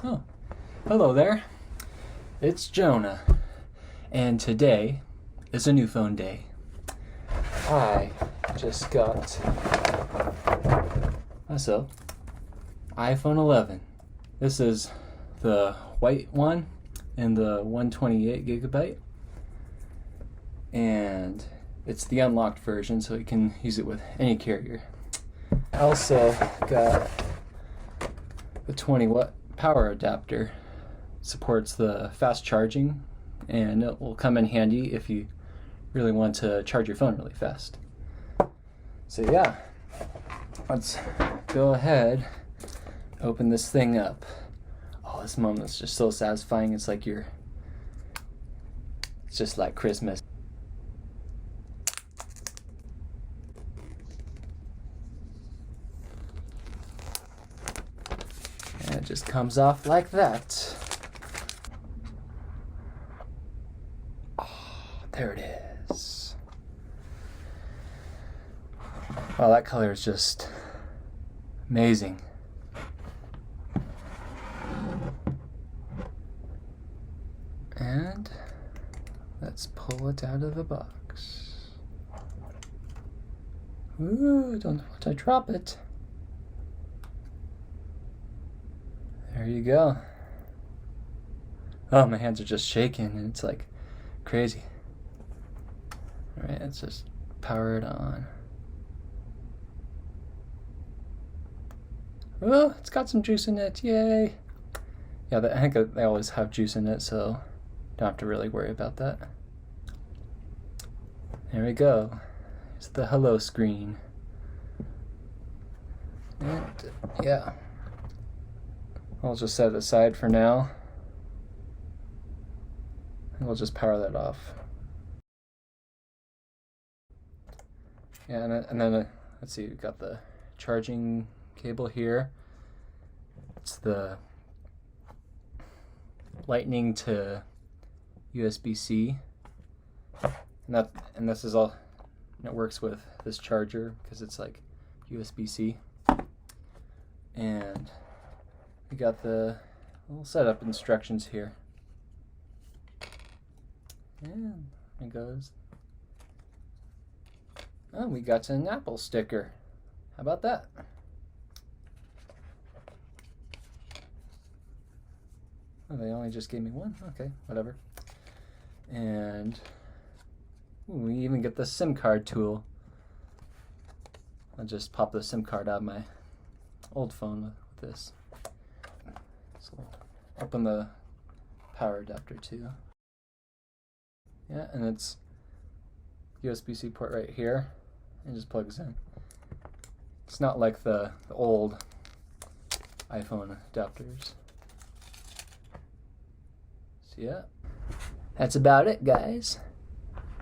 Oh, hello there. It's Jonah, and today is a new phone day. I just got myself iPhone 11. This is the white one and the 128 gigabyte, and it's the unlocked version, so you can use it with any carrier. I also got the 20-watt power adapter. Supports the fast charging, and it will come in handy if you really want to charge your phone really fast. So yeah, let's go ahead, open this thing up. Oh, this moment is just so satisfying. It's just like Christmas. And it just comes off like that. There it is. Wow, that color is just amazing. And let's pull it out of the box. Ooh, don't want to drop it. There you go. Oh, my hands are just shaking, and it's like crazy. Alright, let's just power it on. Oh, it's got some juice in it, yay! Yeah, I think they always have juice in it, so don't have to really worry about that. There we go. It's the hello screen. And yeah, I'll just set it aside for now. And we'll just power that off. Yeah, and then let's see, we've got the charging cable here. It's the Lightning to USB-C, and this is all. And it works with this charger because it's like USB-C. And we got the little setup instructions here. And it goes. Oh, we got an Apple sticker. How about that? Oh, they only just gave me one? Okay, whatever. And we even get the SIM card tool. I'll just pop the SIM card out of my old phone with this. So open the power adapter too. Yeah, and it's USB-C port right here. It just plugs in. It's not like the old iPhone adapters. So yeah, that's about it, guys.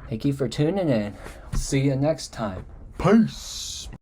Thank you for tuning in. See you next time. Peace.